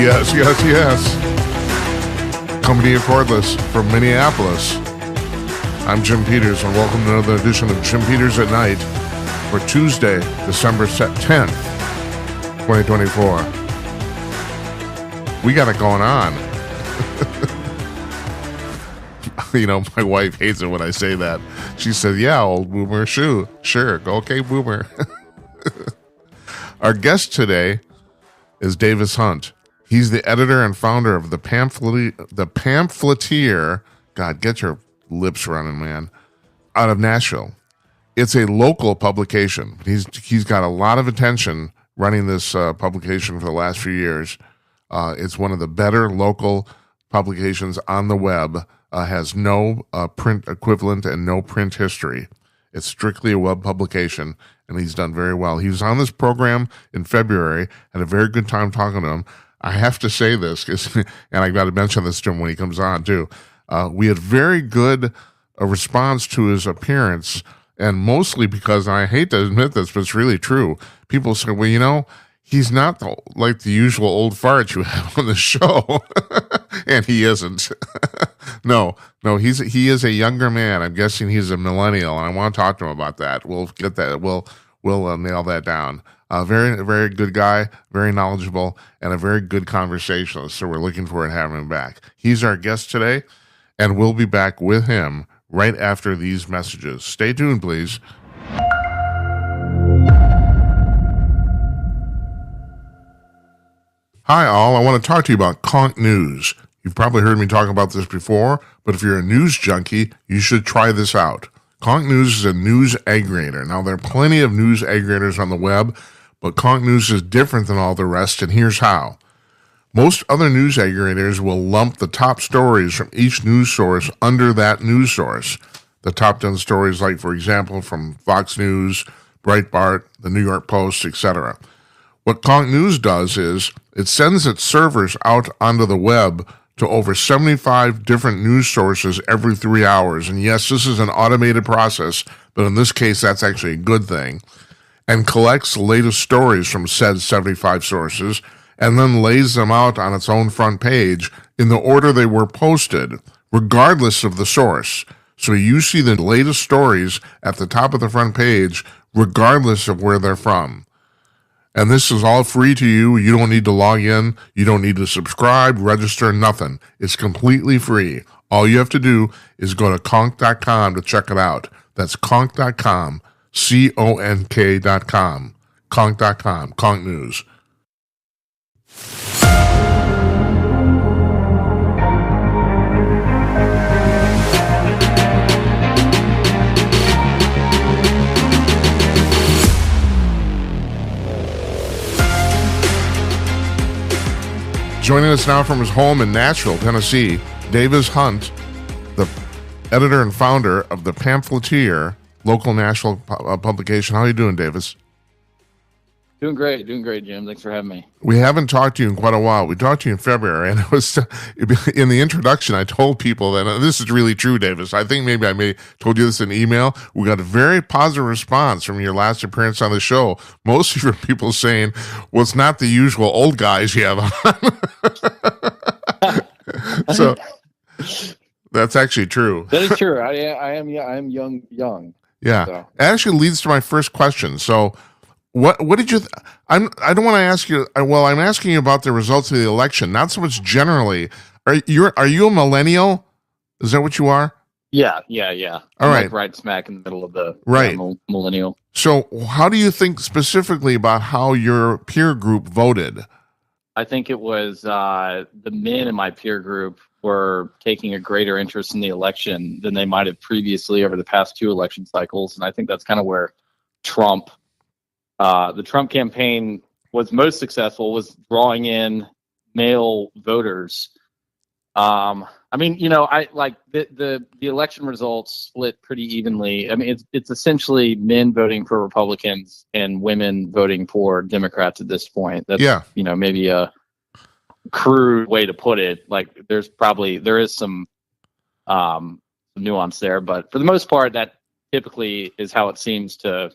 Yes, yes, yes. Coming to you cordless from Minneapolis. I'm Jim Peters, and welcome to another edition of Jim Peters at Night for Tuesday, December 10th, 2024. We got it going on. You know, my wife hates it when I say that. She said, yeah, old boomer, sure, okay, boomer. Our guest today is Davis Hunt. He's the editor and founder of the Pamphleteer. God, get your lips running, man. Out of Nashville. It's a local publication. He's got a lot of attention running this publication for the last few years. It's one of the better local publications on the web. Has no print equivalent and no print history. It's strictly a web publication, and he's done very well. He was on this program in February, had a very good time talking to him. I have to say this, and I got to mention this to him when he comes on, too. We had very good response to his appearance, and mostly because, I hate to admit this, but it's really true. People say, well, you know, he's not like the usual old fart you have on the show. And he isn't. No, he is a younger man. I'm guessing he's a millennial, and I want to talk to him about that. We'll get that. We'll nail that down. Very, very good guy, very knowledgeable, and a very good conversationalist. So we're looking forward to having him back. He's our guest today, and we'll be back with him right after these messages. Stay tuned, please. Hi, all. I want to talk to you about Conk News. You've probably heard me talk about this before, but if you're a news junkie, you should try this out. Conk News is a news aggregator. Now, there are plenty of news aggregators on the web, but Conk News is different than all the rest, and here's how. Most other news aggregators will lump the top stories from each news source under that news source. The top 10 stories, like, for example, from Fox News, Breitbart, the New York Post, etc. What Conk News does is it sends its servers out onto the web to over 75 different news sources every 3 hours. And yes, this is an automated process, but in this case, that's actually a good thing. And collects the latest stories from said 75 sources and then lays them out on its own front page in the order they were posted, regardless of the source. So you see the latest stories at the top of the front page, regardless of where they're from. And this is all free to you. You don't need to log in. You don't need to subscribe, register, nothing. It's completely free. All you have to do is go to conk.com to check it out. That's conk.com, CONK.com, conk.com, Conk News. Joining us now from his home in Nashville, Tennessee, Davis Hunt, the editor and founder of the Pamphleteer, local national publication. How are you doing, Davis? Doing great, Jim. Thanks for having me. We haven't talked to you in quite a while. We talked to you in February, and it was in the introduction. I told people that this is really true, Davis. I think maybe I told you this in email. We got a very positive response from your last appearance on the show. Mostly from people saying, "Well, it's not the usual old guys you have on." So that's actually true. That is true. I am young. Yeah, So. It actually leads to my first question. So. What did you? I don't want to ask you. Well, I'm asking you about the results of the election, not so much generally. Are you a millennial? Is that what you are? Yeah. All right, like right smack in the middle of the right millennial. So, how do you think specifically about how your peer group voted? I think it was the men in my peer group were taking a greater interest in the election than they might have previously over the past two election cycles, and I think that's kind of where the Trump campaign was most successful, was drawing in male voters. I mean, you know, I like the election results split pretty evenly. I mean, it's essentially men voting for Republicans and women voting for Democrats at this point. That's, you know, maybe a crude way to put it. Like there is some nuance there, but for the most part, that typically is how it seems to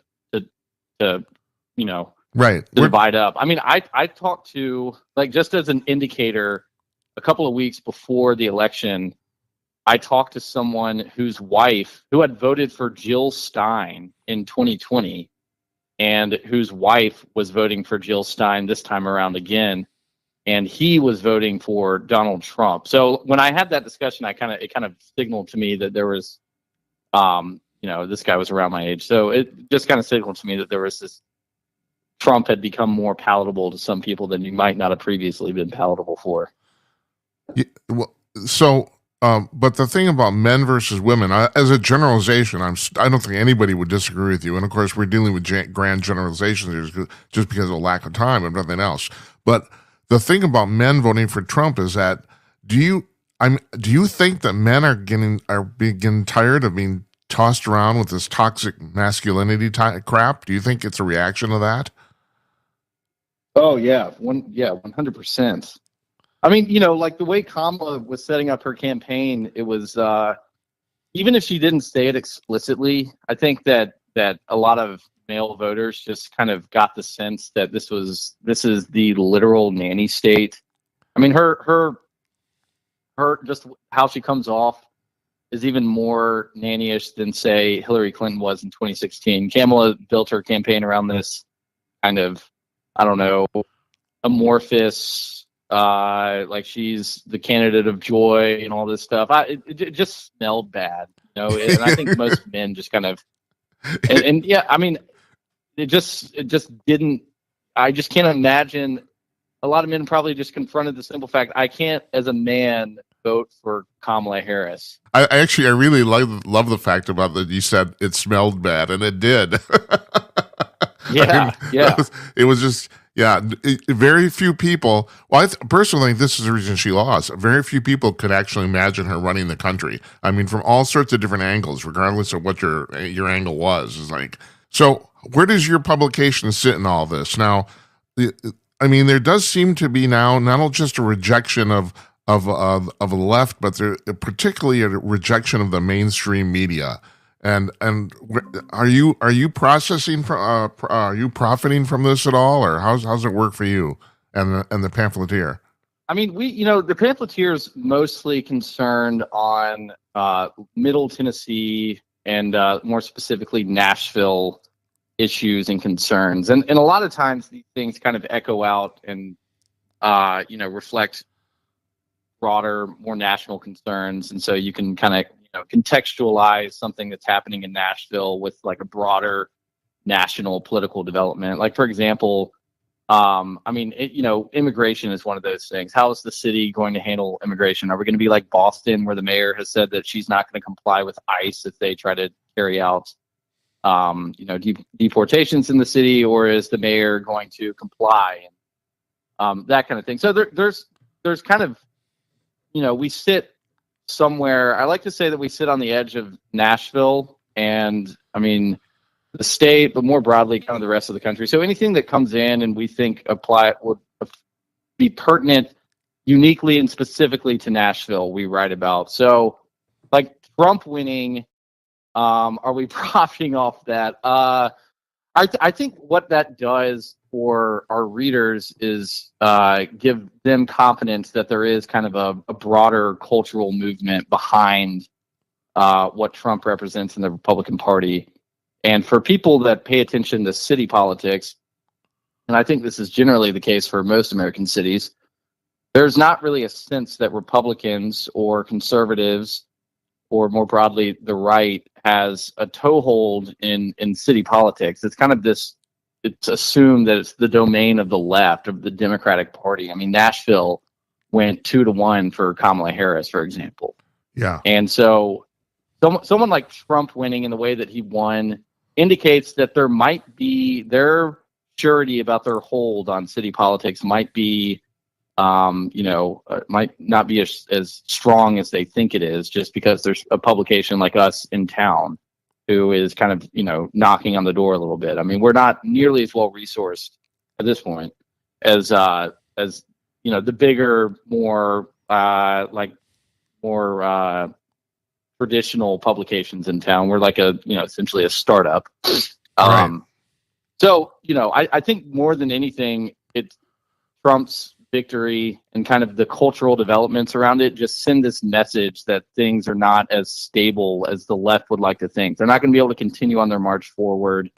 you know, Right. to divide up. I mean, I talked to, like, just as an indicator, a couple of weeks before the election, I talked to someone whose wife, who had voted for Jill Stein in 2020, and whose wife was voting for Jill Stein this time around again, and he was voting for Donald Trump. So when I had that discussion, it kind of signaled to me that there was, this guy was around my age. So it just kind of signaled to me that there was this, Trump had become more palatable to some people than you might not have previously been palatable for. Yeah, well, so, but the thing about men versus women, as a generalization, I don't think anybody would disagree with you. And of course, we're dealing with grand generalizations here just because of lack of time and nothing else. But the thing about men voting for Trump is that do you think that men are getting tired of being tossed around with this toxic masculinity crap? Do you think it's a reaction to that? Oh yeah, 100%. I mean, like the way Kamala was setting up her campaign, it was even if she didn't say it explicitly, I think that a lot of male voters just kind of got the sense that this is the literal nanny state. I mean, her just how she comes off is even more nannyish than, say, Hillary Clinton was in 2016. Kamala built her campaign around this kind of, I don't know, amorphous, like she's the candidate of joy and all this stuff. It just smelled bad, and I think most men just kind of, and yeah, I mean, it just didn't. I just can't imagine. A lot of men probably just confronted the simple fact, I can't, as a man, vote for Kamala Harris. I really love the fact about that you said it smelled bad, and it did. Yeah, yeah. It was just, yeah, very few people. Well, I personally think this is the reason she lost. Very few people could actually imagine her running the country. I mean, from all sorts of different angles, regardless of what your angle was. Is like, so where does your publication sit in all this now? I mean, there does seem to be now not just a rejection of the left, but there particularly a rejection of the mainstream media. And are you processing are you profiting from this at all, or how's it work for you and the Pamphleteer? I mean, the Pamphleteer is mostly concerned on Middle Tennessee and more specifically Nashville issues and concerns, and a lot of times these things kind of echo out and reflect broader, more national concerns, and so you can kind of contextualize something that's happening in Nashville with like a broader national political development. Like, for example, immigration is one of those things. How is the city going to handle immigration? Are we going to be like Boston, where the mayor has said that she's not going to comply with ICE if they try to carry out, deportations in the city, or is the mayor going to comply? And that kind of thing. So there's kind of, we sit somewhere. I like to say that we sit on the edge of Nashville and, I mean, the state, but more broadly, kind of the rest of the country. So anything that comes in and we think would be pertinent uniquely and specifically to Nashville, we write about. So, like Trump winning, are we profiting off that? I think what that does for our readers is give them confidence that there is kind of a broader cultural movement behind what Trump represents in the Republican Party. And for people that pay attention to city politics, and I think this is generally the case for most American cities, there's not really a sense that Republicans or conservatives, or more broadly, the right, has a toehold in city politics. It's kind of it's assumed that it's the domain of the left, of the Democratic Party. I mean, Nashville went 2-1 for Kamala Harris, for example. Yeah. And so someone like Trump winning in the way that he won indicates that there might be, their surety about their hold on city politics might be, might not be as strong as they think it is, just because there's a publication like us in town who is kind of, knocking on the door a little bit. I mean, we're not nearly as well resourced at this point as the bigger, more traditional publications in town. We're like essentially a startup. Right. So, I think more than anything, it's Trump's victory and kind of the cultural developments around it just send this message that things are not as stable as the left would like to think. They're not going to be able to continue on their march forward,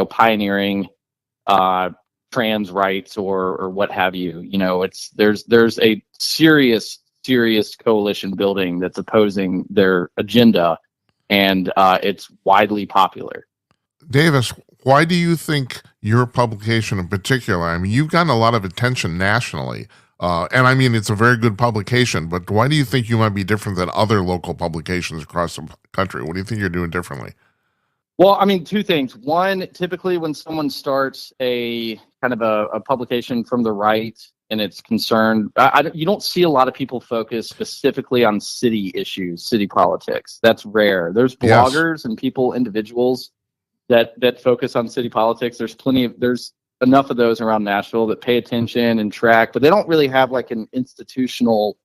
pioneering trans rights or what have you. There's a serious coalition building that's opposing their agenda, and it's widely popular. Davis, why do you think your publication in particular, I mean, you've gotten a lot of attention nationally, and I mean, it's a very good publication, but why do you think you might be different than other local publications across the country? What do you think you're doing differently? Well, I mean, two things. One, typically when someone starts a kind of a publication from the right and it's concerned, you don't see a lot of people focus specifically on city issues, city politics. That's rare. There's bloggers and individuals that focus on city politics. There's enough of those around Nashville that pay attention and track, but they don't really have like an institutional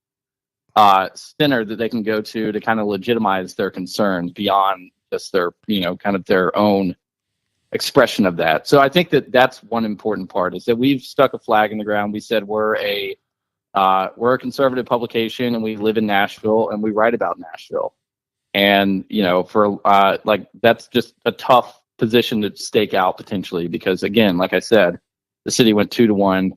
center that they can go to kind of legitimize their concerns beyond just their, kind of their own expression of that. So I think that's one important part, is that we've stuck a flag in the ground. We said we're a conservative publication and we live in Nashville and we write about Nashville. And, for that's just a tough position to stake out potentially, because again, like I said, the city went 2-1.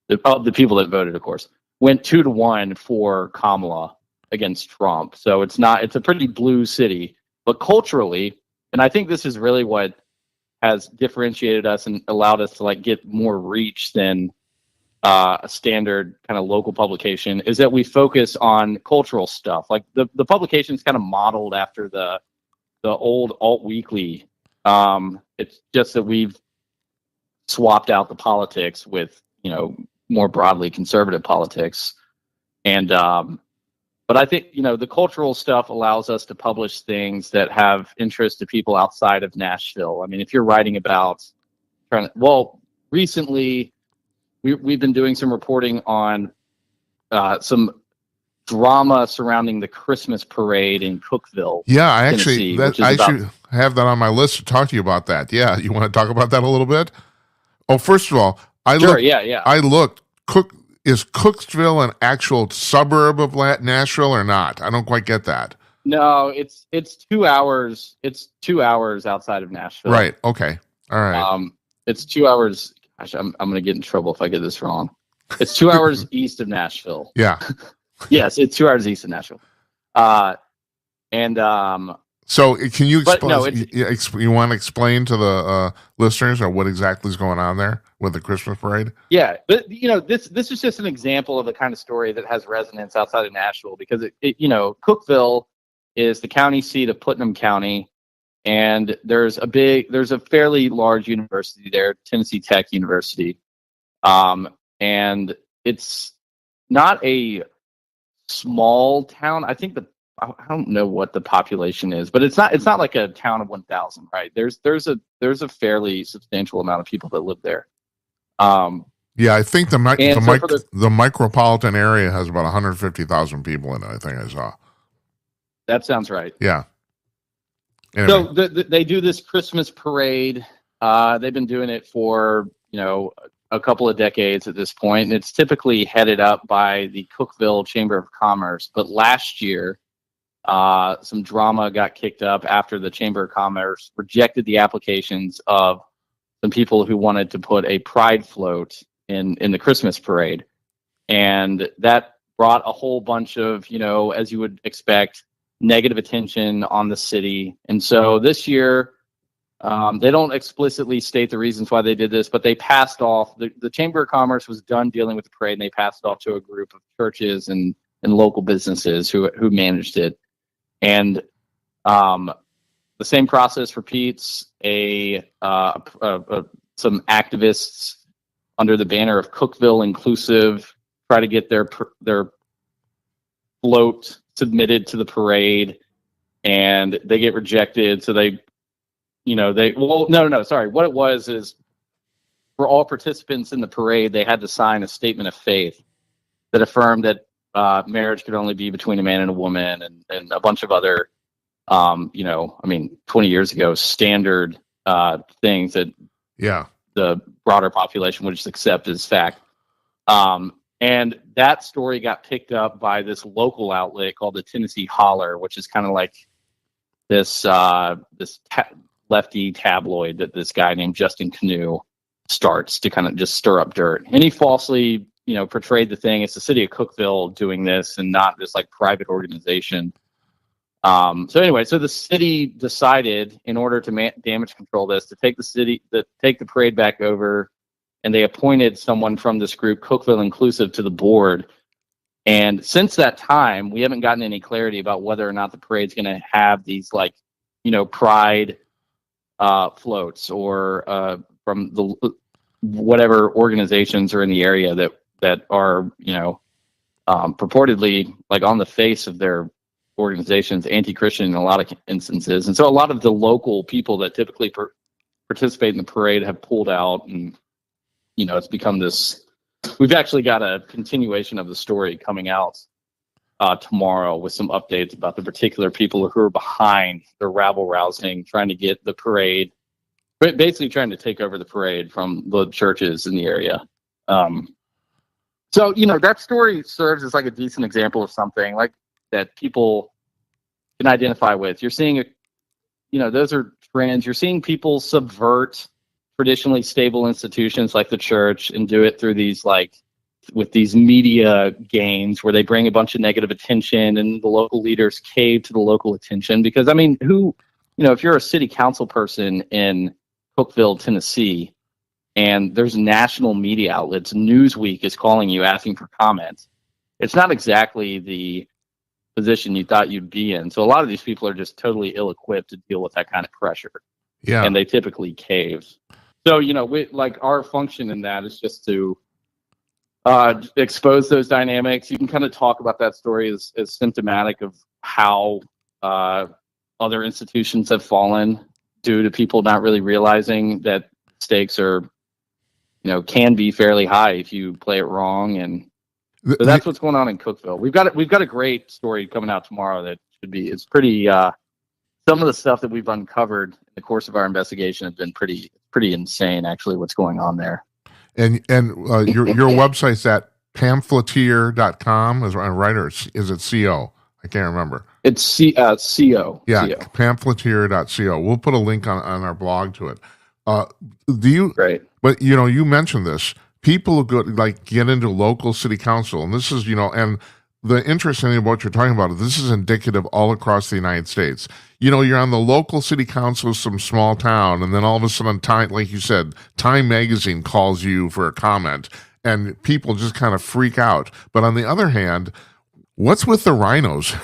The people that voted, of course, went 2-1 for Kamala against Trump. So it's a pretty blue city, but culturally, and I think this is really what has differentiated us and allowed us to get more reach than a standard kind of local publication, is that we focus on cultural stuff. Like the publication is kind of modeled after the old Alt Weekly. It's just that we've swapped out the politics with, more broadly conservative politics. And, but I think, the cultural stuff allows us to publish things that have interest to people outside of Nashville. I mean, if you're writing about recently we've been doing some reporting on some drama surrounding the Christmas parade in Cookeville. Yeah, I should have that on my list to talk to you about that. Yeah, you want to talk about that a little bit? Oh, first of all, I looked. Is Cookeville an actual suburb of Nashville or not? I don't quite get that. No, it's 2 hours. It's 2 hours outside of Nashville. Right. Okay. All right. It's 2 hours. Gosh, I'm going to get in trouble if I get this wrong. It's 2 hours east of Nashville. Yeah. Yes, it's 2 hours east of Nashville. So can you explain? You want to explain to the listeners or what exactly is going on there with the Christmas parade? Yeah, but this is just an example of the kind of story that has resonance outside of Nashville, because Cookeville is the county seat of Putnam County, and there's a fairly large university there, Tennessee Tech University, and it's not a small town. I think I don't know what the population is, but it's not like a town of 1,000, right? There's a fairly substantial amount of people that live there. Yeah, I think the micropolitan area has about 150,000 people in it. I think I saw. That sounds right. Yeah. Anyway. So they do this Christmas parade. They've been doing it for a couple of decades at this point, and it's typically headed up by the Cookeville Chamber of Commerce. But last year, some drama got kicked up after the Chamber of Commerce rejected the applications of some people who wanted to put a pride float in the Christmas parade. And that brought a whole bunch of, as you would expect, negative attention on the city. And so this year, they don't explicitly state the reasons why they did this, but they passed off, the Chamber of Commerce was done dealing with the parade, and they passed it off to a group of churches and local businesses who managed it. And the same process repeats. Some activists under the banner of Cookeville Inclusive try to get their float submitted to the parade, and they get rejected. So What it was is, for all participants in the parade, they had to sign a statement of faith that affirmed that marriage could only be between a man and a woman, and a bunch of other, 20 years ago, standard things that Yeah. the broader population would just accept as fact. And that story got picked up by this local outlet called the Tennessee Holler, which is kind of like this lefty tabloid that this guy named Justin Canoe starts to kind of just stir up dirt. And he falsely, portrayed the thing. It's the city of Cookeville doing this and not this like private organization. So the city decided, in order to damage control this, to take the parade back over, and they appointed someone from this group, Cookeville Inclusive, to the board. And since that time, we haven't gotten any clarity about whether or not the parade's going to have these pride floats or from the whatever organizations are in the area that are purportedly on the face of their organizations anti-Christian in a lot of instances. And so a lot of the local people that typically participate in the parade have pulled out, and it's become this. We've actually got a continuation of the story coming out tomorrow with some updates about the particular people who are behind the rabble-rousing, trying to get the parade, basically trying to take over the parade from the churches in the area. So that story serves as a decent example of something that people can identify with. You're seeing those are trends. You're seeing people subvert traditionally stable institutions like the church and do it through these with these media gains where they bring a bunch of negative attention, and the local leaders cave to the local attention. Because if you're a city council person in Cookeville, Tennessee, and there's national media outlets, Newsweek is calling you asking for comments, it's not exactly the position you thought you'd be in. So a lot of these people are just totally ill-equipped to deal with that kind of pressure. Yeah. And they typically cave. So, our function in that is just to expose those dynamics. You can kind of talk about that story as symptomatic of how other institutions have fallen due to people not really realizing that stakes are, can be fairly high if you play it wrong. And so that's what's going on in Cookeville. We've got a great story coming out tomorrow that it's pretty, some of the stuff that we've uncovered in the course of our investigation have been pretty insane, actually, what's going on there. And your website's at pamphleteer.com, is right, or is it CO? I can't remember. It's CO. Yeah, CO. pamphleteer.co. We'll put a link on our blog to it. Great. But you mentioned this. People who get into local city council, and this is, and the interesting thing about what you're talking about, this is indicative all across the United States. You're on the local city council of some small town, and then all of a sudden, like you said, Time Magazine calls you for a comment, and people just kind of freak out. But on the other hand, what's with the rhinos?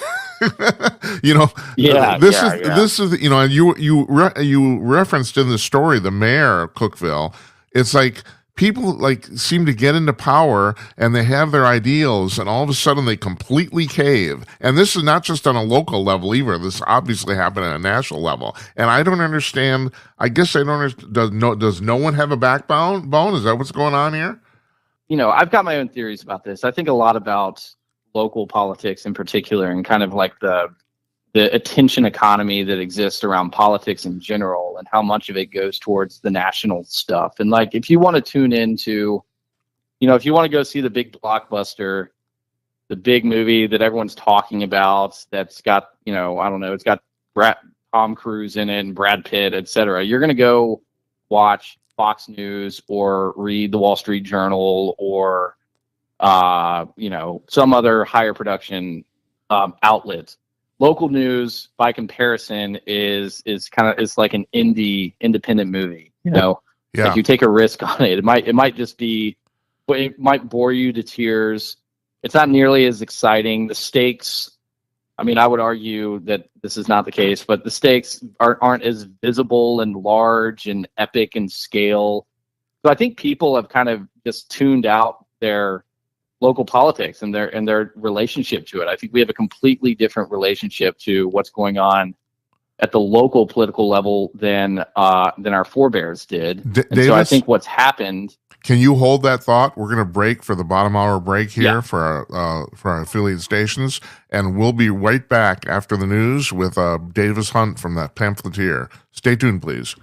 This is you referenced in the story the mayor of Cookeville. It's like people seem to get into power and they have their ideals, and all of a sudden they completely cave. And this is not just on a local level either. This obviously happened at a national level. And I don't understand. I guess I don't understand. Does no one have a backbone? Is that what's going on here? I've got my own theories about this. I think a lot about local politics in particular, and kind of the attention economy that exists around politics in general, and how much of it goes towards the national stuff. And if you want to tune into, if you want to go see the big blockbuster, the big movie that everyone's talking about, that's got, it's got Tom Cruise in it and Brad Pitt, etc. You're going to go watch Fox News or read the Wall Street Journal or, some other higher production outlet. Local news, by comparison, is like an independent movie. Yeah. If you take a risk on it, it might just be, it might bore you to tears. It's not nearly as exciting. The stakes, I would argue that this is not the case, but the stakes aren't as visible and large and epic in scale. So I think people have kind of just tuned out their local politics and their relationship to it. I think we have a completely different relationship to what's going on at the local political level than our forebears did. Davis, so I think what's happened. Can you hold that thought? We're going to break for the bottom hour break here for our affiliate stations, and we'll be right back after the news with Davis Hunt from the Pamphleteer. Stay tuned, please.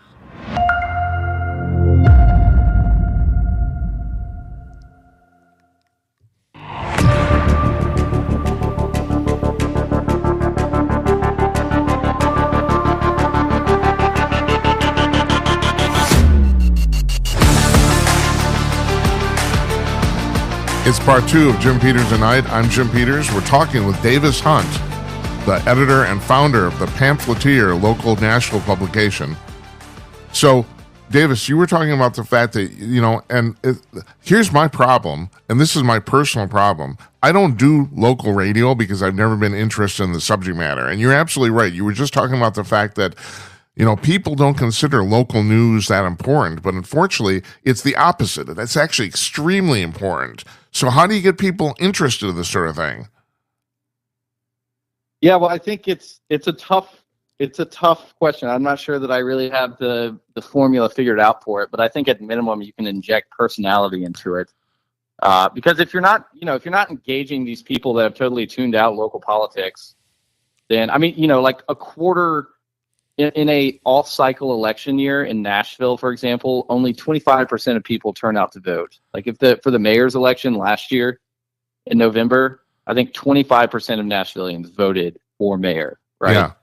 It's part 2 of Jim Peters Tonight. I'm Jim Peters. We're talking with Davis Hunt, the editor and founder of the Pamphleteer, local Nashville publication. So, Davis, you were talking about the fact that, here's my problem, and this is my personal problem. I don't do local radio because I've never been interested in the subject matter. And you're absolutely right. You were just talking about the fact that, people don't consider local news that important, but unfortunately, it's the opposite. That's actually extremely important. So how do you get people interested in this sort of thing? Yeah, well, I think it's a tough question. I'm not sure that I really have the formula figured out for it, but I think at minimum you can inject personality into it. Because if you're not engaging these people that have totally tuned out local politics, then like a quarter in a off-cycle election year in Nashville, for example, only 25% of people turn out to vote. Like for the mayor's election last year in November, I think 25% of Nashvillians voted for mayor, right?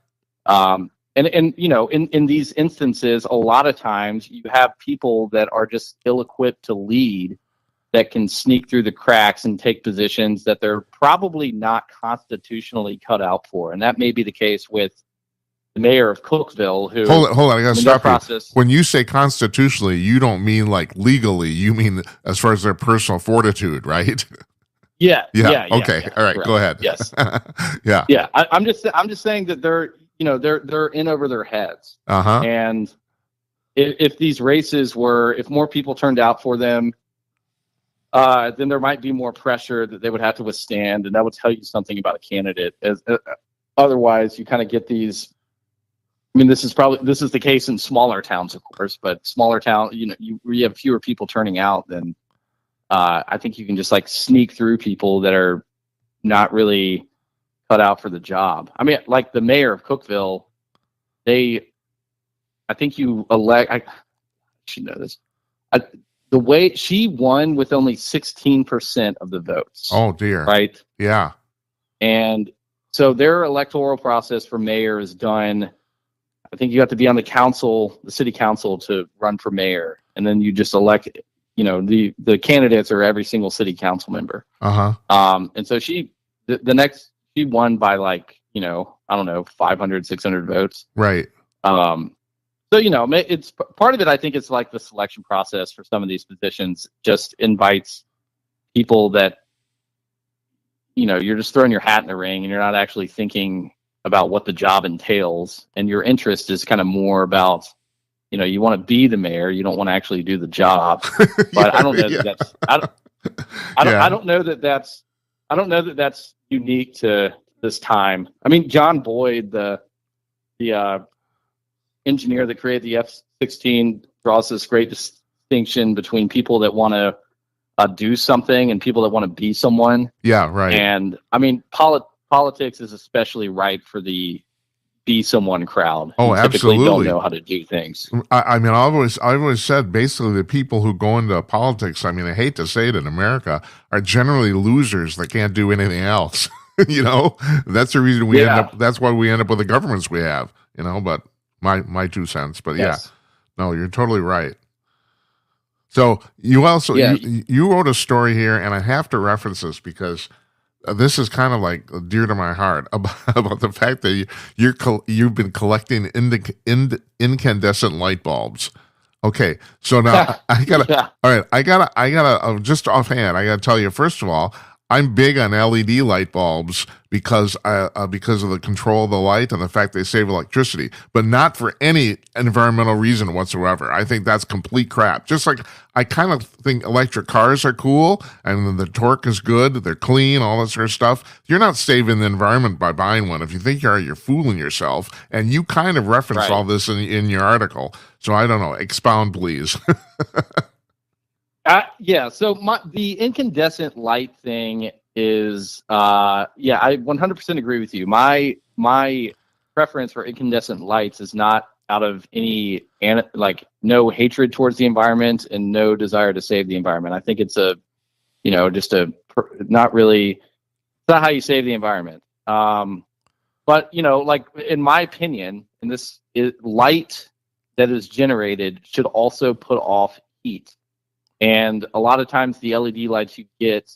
Yeah. In these instances, a lot of times you have people that are just ill-equipped to lead, that can sneak through the cracks and take positions that they're probably not constitutionally cut out for. And that may be the case with the mayor of Cookeville, who... Hold on, I gotta stop you. Process, when you say constitutionally, you don't mean like legally, you mean as far as their personal fortitude, right? Yeah. Okay. Yeah, All right. correct. Go ahead. Yes. Yeah. Yeah. I'm just saying that they're in over their heads. Uh-huh. And if these races if more people turned out for them, then there might be more pressure that they would have to withstand, and that would tell you something about a candidate. Otherwise, you kind of get these. I mean, this is the case in smaller towns, of course, but smaller town, you have fewer people turning out, then I think you can just like sneak through people that are not really cut out for the job. I mean, like the mayor of Cookeville, I should know this. The way she won with only 16% of the votes. Oh dear. Right. Yeah. And so their electoral process for mayor is done. I think you have to be on the city council to run for mayor, and then you just elect, the candidates are every single city council member. Uh-huh. And so she won by 500, 600 votes. Right. So it's part of it. I think it's like the selection process for some of these positions just invites people that, you're just throwing your hat in the ring and you're not actually thinking about what the job entails, and your interest is kind of more about, you want to be the mayor, you don't want to actually do the job. But I don't know that I don't know that that's unique to this time. I mean, John Boyd, the engineer that created the F-16, draws this great distinction between people that want to do something and people that want to be someone. Yeah, right. And I mean, politics is especially right for the be someone crowd. Oh, typically absolutely. Don't know how to do things. I mean, I've always said basically the people who go into politics, I mean, I hate to say it in America, are generally losers that can't do anything else. That's the reason that's why we end up with the governments we have, but my 2 cents, but yes. Yeah, no, you're totally right. So you also, you wrote a story here, and I have to reference this because this is kind of like dear to my heart about the fact that you've been collecting incandescent light bulbs. Okay, so now I gotta just offhand, I gotta tell you, first of all, I'm big on LED light bulbs because of the control of the light and the fact they save electricity, but not for any environmental reason whatsoever. I think that's complete crap. Just like I kind of think electric cars are cool and the torque is good, they're clean, all that sort of stuff. You're not saving the environment by buying one. If you think you're fooling yourself, and you kind of reference all this in your article. So I don't know. Expound, please. So the incandescent light thing is, I 100% agree with you. My preference for incandescent lights is not out of any no hatred towards the environment and no desire to save the environment. I think it's not really, it's not how you save the environment. But in my opinion, and this is light that is generated should also put off heat. And a lot of times the LED lights you get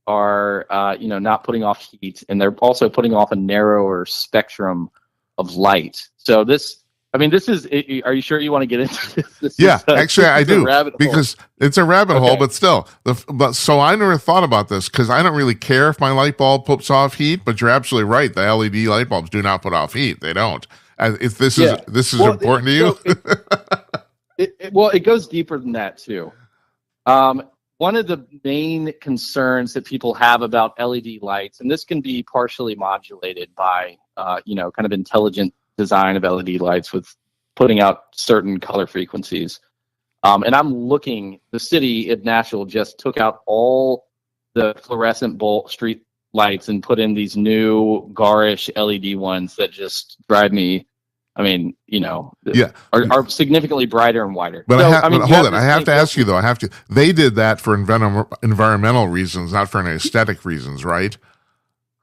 are, not putting off heat, and they're also putting off a narrower spectrum of light. So this is. Are you sure you want to get into this? Actually, I do, because it's a rabbit hole. Okay. But still, so I never thought about this, because I don't really care if my light bulb puts off heat. But you're absolutely right. The LED light bulbs do not put off heat. They don't. If this is important to you. It goes deeper than that too. One of the main concerns that people have about LED lights, and this can be partially modulated by, kind of intelligent design of LED lights with putting out certain color frequencies. And the city of Nashville just took out all the fluorescent street lights and put in these new garish LED ones that just drive me. Are significantly brighter and wider. But hold on. I have to ask you though. They did that for environmental reasons, not for any aesthetic reasons, right?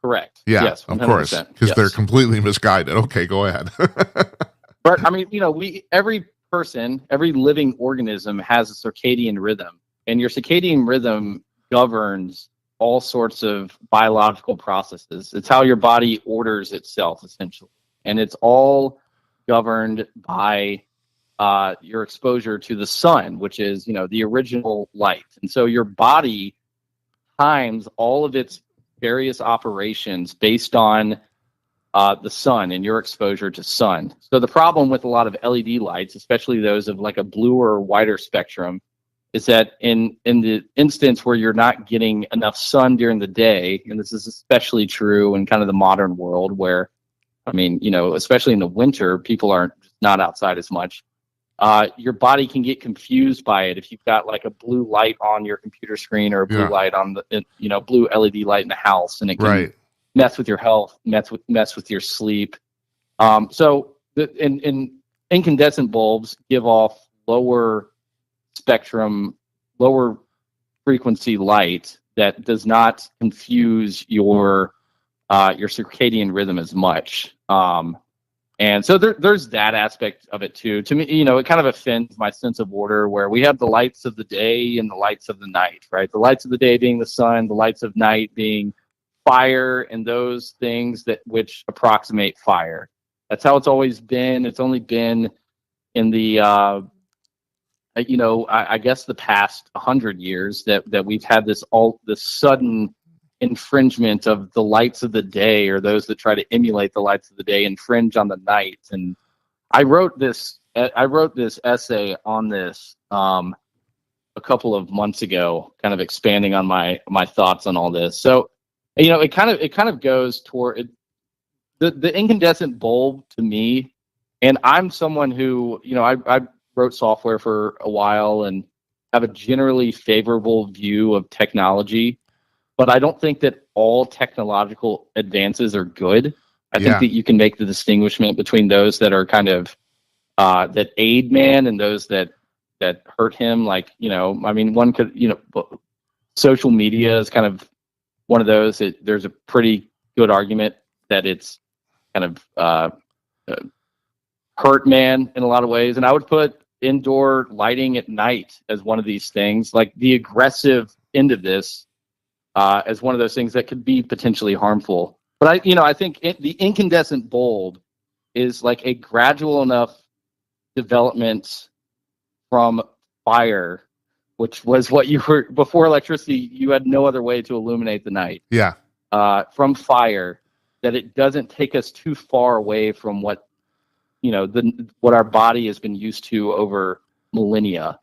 Correct. Yeah, yes, of course, because they're completely misguided. Okay, go ahead. But every person, every living organism has a circadian rhythm, and your circadian rhythm governs all sorts of biological processes. It's how your body orders itself, essentially, and it's all governed by your exposure to the sun, which is, the original light. And so your body times all of its various operations based on the sun and your exposure to sun. So the problem with a lot of LED lights, especially those of like a bluer or wider spectrum, is that in the instance where you're not getting enough sun during the day, and this is especially true in kind of the modern world where, especially in the winter, people are not outside as much. Your body can get confused by it if you've got like a blue light on your computer screen or a blue light on the, blue LED light in the house, and it can mess with your health, mess with your sleep. So incandescent bulbs give off lower spectrum, lower frequency light that does not confuse your circadian rhythm as much. And so there's that aspect of it too. To me, it kind of offends my sense of order where we have the lights of the day and the lights of the night, right? The lights of the day being the sun, the lights of night being fire and those things which approximate fire. That's how it's always been. It's only been in the, I guess the past 100 years that we've had this sudden infringement of the lights of the day, or those that try to emulate the lights of the day infringe on the night. And I wrote this essay on this a couple of months ago, kind of expanding on my thoughts on all this. So it kind of goes toward the incandescent bulb to me. And I'm someone who I wrote software for a while and have a generally favorable view of technology. But I don't think that all technological advances are good. I think that you can make the distinguishment between those that are kind of that aid man and those that hurt him. Like, one could, social media is kind of one of those. There's a pretty good argument that it's kind of hurt man in a lot of ways. And I would put indoor lighting at night as one of these things, like the aggressive end of this, as one of those things that could be potentially harmful. But I think the incandescent bulb is like a gradual enough development from fire, which was what you were before electricity. You had no other way to illuminate the night. Yeah. From fire, that it doesn't take us too far away from what what our body has been used to over millennia,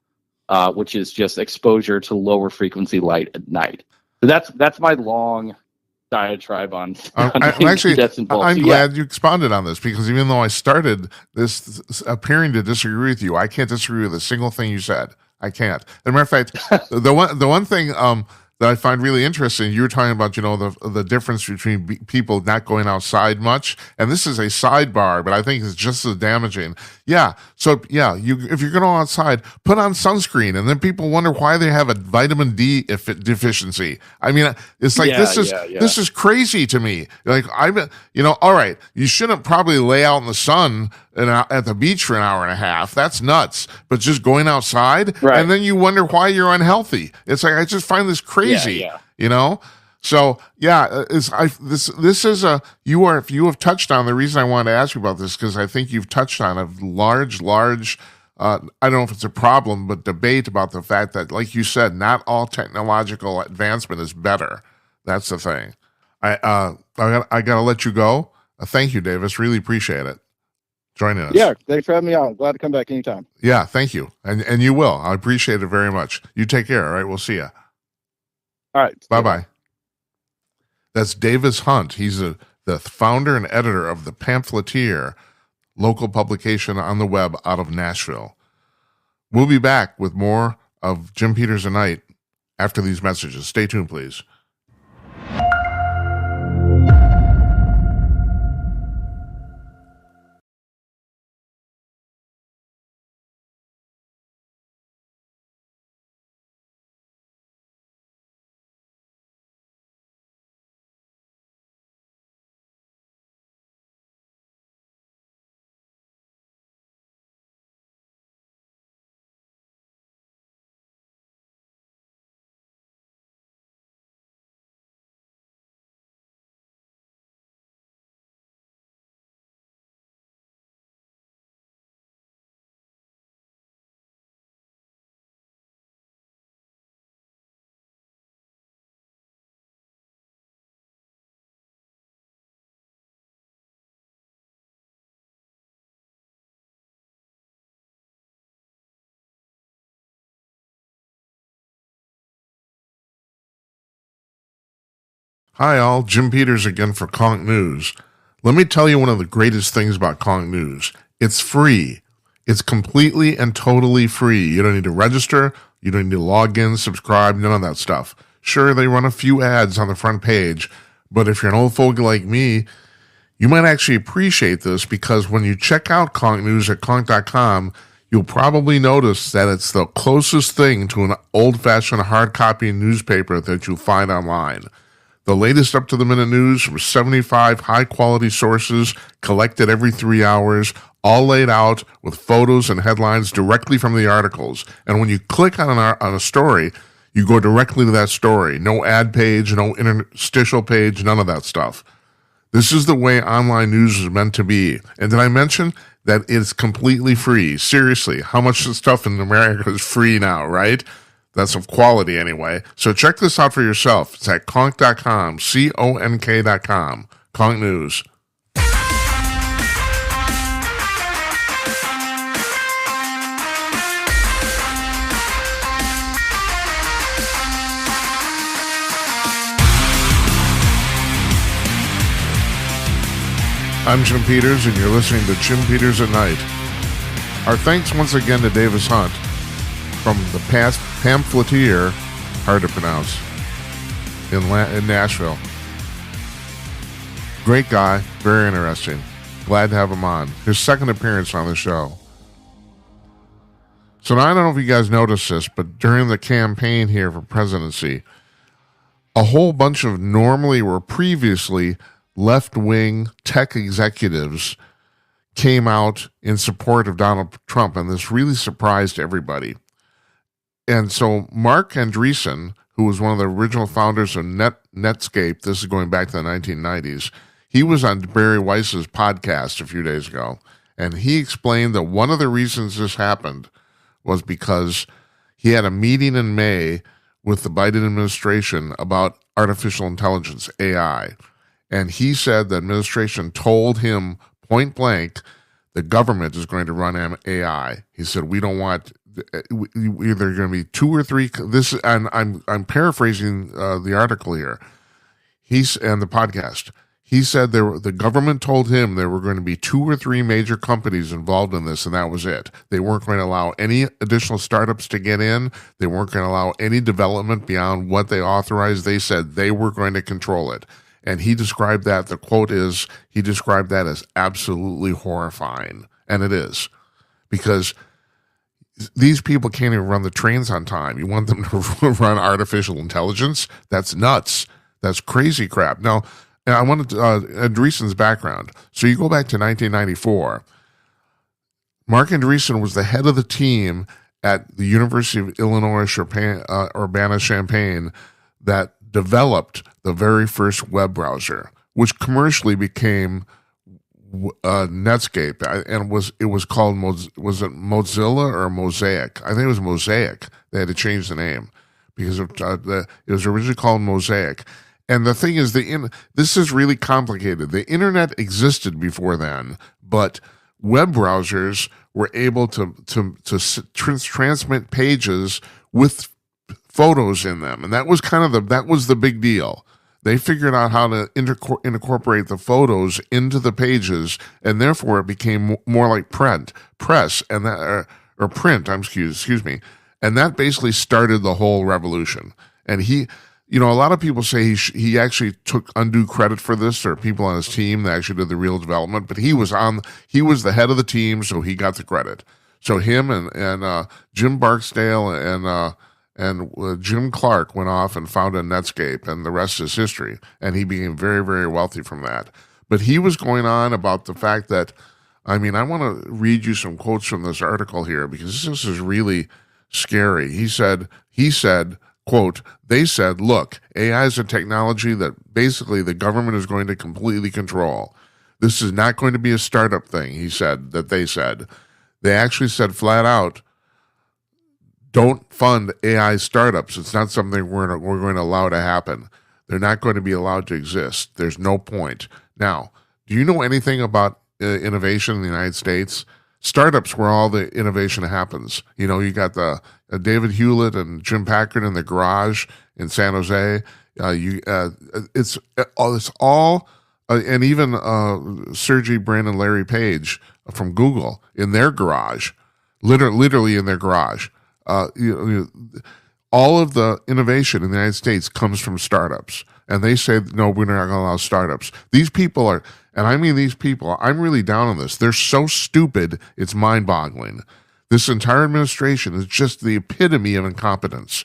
which is just exposure to lower frequency light at night. So that's my long diatribe on. I'm glad you expounded on this, because even though I started this appearing to disagree with you, I can't disagree with a single thing you said. I can't. As a matter of fact, the one thing that I find really interesting, you were talking about, the difference between people not going outside much, and this is a sidebar, but I think it's just as damaging. Yeah. So if you're going to go outside, put on sunscreen, and then people wonder why they have a vitamin D deficiency. I mean, it's like this is crazy to me. Like all right, you shouldn't probably lay out in the sun at the beach for an hour and a half. That's nuts. But just going outside, and then you wonder why you're unhealthy. It's like, I just find this crazy. So yeah, this is a if you have touched on the reason I wanted to ask you about this because I think you've touched on a large I don't know if it's a problem but debate about the fact that like you said not all technological advancement is better. That's the thing. I gotta let you go. Thank you, Davis. Really appreciate it joining us. Yeah, thanks for having me on. Glad to come back anytime. Yeah, thank you, and you will. I appreciate it very much. You take care. All right, we'll see you. All right, bye. That's Davis Hunt. He's the founder and editor of the Pamphleteer, local publication on the web out of Nashville. We'll be back with more of Jim Peters at Night after these messages. Stay tuned, please. Hi all, Jim Peters again for Conk News. Let me tell you one of the greatest things about Conk News. It's free. It's completely and totally free. You don't need to register. You don't need to log in, subscribe, none of that stuff. Sure, they run a few ads on the front page, but if you're an old fogey like me, you might actually appreciate this because when you check out Conk News at conk.com, you'll probably notice that it's the closest thing to an old-fashioned hard copy newspaper that you'll find online. The latest up-to-the-minute news from 75 high-quality sources collected every 3 hours, all laid out with photos and headlines directly from the articles. And when you click on a story, you go directly to that story. No ad page, no interstitial page, none of that stuff. This is the way online news is meant to be. And did I mention that it's completely free? Seriously, how much of stuff in America is free now, right? That's of quality anyway. So check this out for yourself. It's at conk.com, CONK.com. Conk News. I'm Jim Peters, and you're listening to Jim Peters at Night. Our thanks once again to Davis Hunt from the past Pamphleteer, hard to pronounce, in Nashville. Great guy, very interesting. Glad to have him on. His second appearance on the show. So now I don't know if you guys noticed this, but during the campaign here for presidency, a whole bunch of normally or previously left-wing tech executives came out in support of Donald Trump, and this really surprised everybody. And so Marc Andreessen, who was one of the original founders of Netscape, this is going back to the 1990s, he was on Barry Weiss's podcast a few days ago, and he explained that one of the reasons this happened was because he had a meeting in May with the Biden administration about artificial intelligence, AI. And he said the administration told him point blank, the government is going to run AI. He said, we don't want either going to be two or three. This, and I'm paraphrasing the article here. And the podcast. He said the government told him there were going to be 2 or 3 major companies involved in this, and that was it. They weren't going to allow any additional startups to get in. They weren't going to allow any development beyond what they authorized. They said they were going to control it. And he described that, the quote is, he described that as absolutely horrifying. And it is. Because these people can't even run the trains on time. You want them to run artificial intelligence? That's nuts. That's crazy crap. Now, I wanted Andreessen's background. So you go back to 1994. Marc Andreessen was the head of the team at the University of Illinois Urbana-Champaign that developed the very first web browser, which commercially became Netscape, and it was called was it Mozilla or Mosaic? I think it was Mosaic. They had to change the name because it was originally called Mosaic. And the thing is, this is really complicated. The internet existed before then, but web browsers were able to transmit pages with photos in them, and that was the big deal. They figured out how to incorporate the photos into the pages, and therefore it became more like press, and that or print. Excuse me, and that basically started the whole revolution. And a lot of people say he actually took undue credit for this, or people on his team that actually did the real development. But he was the head of the team, so he got the credit. So him and Jim Barksdale and Jim Clark went off and founded Netscape, and the rest is history. And he became very, very wealthy from that. But he was going on about the fact that, I want to read you some quotes from this article here, because this is really scary. He said, quote, "They said, look, AI is a technology that basically the government is going to completely control. This is not going to be a startup thing," he said, that they said. They actually said flat out, don't fund AI startups. It's not something we're going to allow to happen. They're not going to be allowed to exist. There's no point. Now, do you know anything about innovation in the United States? Startups where all the innovation happens. You got the David Hewlett and Jim Packard in the garage in San Jose. It's all, and even Sergey Brin and Larry Page from Google in their garage, literally in their garage. All of the innovation in the United States comes from startups, and they say, no, we're not going to allow startups. These people are, and I mean these people, I'm really down on this. They're so stupid, it's mind-boggling. This entire administration is just the epitome of incompetence.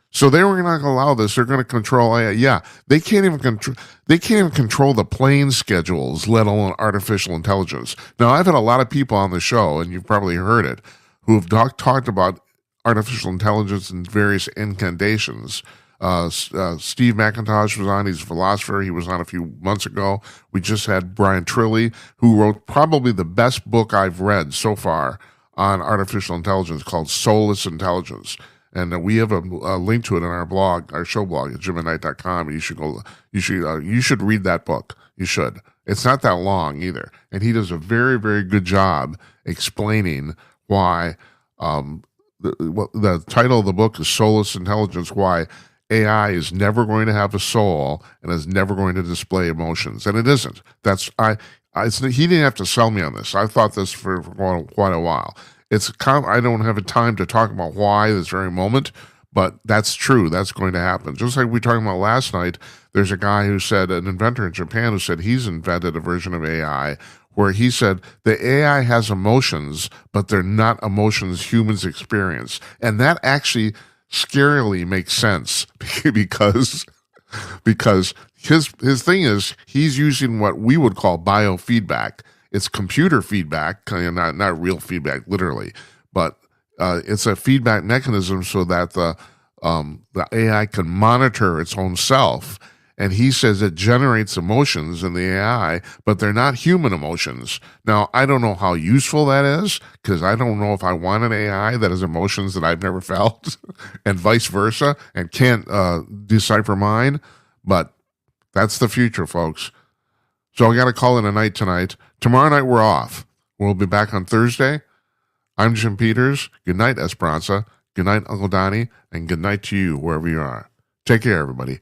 So they were not going to allow this. They're going to control AI. Yeah, they can't even control the plane schedules, let alone artificial intelligence. Now, I've had a lot of people on the show, and you've probably heard it, who have talked about artificial intelligence and various incantations. Steve McIntosh was on. He's a philosopher. He was on a few months ago. We just had Brian Trilly, who wrote probably the best book I've read so far on artificial intelligence, called Soulless Intelligence. And we have a link to it on our blog, our show blog at jimandknight.com. You should read that book. You should. It's not that long either. And he does a very, very good job explaining why the title of the book is Soulless Intelligence, why AI is never going to have a soul and is never going to display emotions. And it isn't. He didn't have to sell me on this. I've thought this for quite a while. I don't have a time to talk about why this very moment, but that's true. That's going to happen. Just like we were talking about last night, there's a guy who said, an inventor in Japan, who said he's invented a version of AI where he said the AI has emotions, but they're not emotions humans experience. And that actually scarily makes sense because his thing is he's using what we would call biofeedback. It's computer feedback, not real feedback, literally, but it's a feedback mechanism so that the AI can monitor its own self. And he says it generates emotions in the AI, but they're not human emotions. Now, I don't know how useful that is, because I don't know if I want an AI that has emotions that I've never felt, and vice versa, and can't decipher mine. But that's the future, folks. So I got to call it a night tonight. Tomorrow night, we're off. We'll be back on Thursday. I'm Jim Peters. Good night, Esperanza. Good night, Uncle Donnie. And good night to you, wherever you are. Take care, everybody.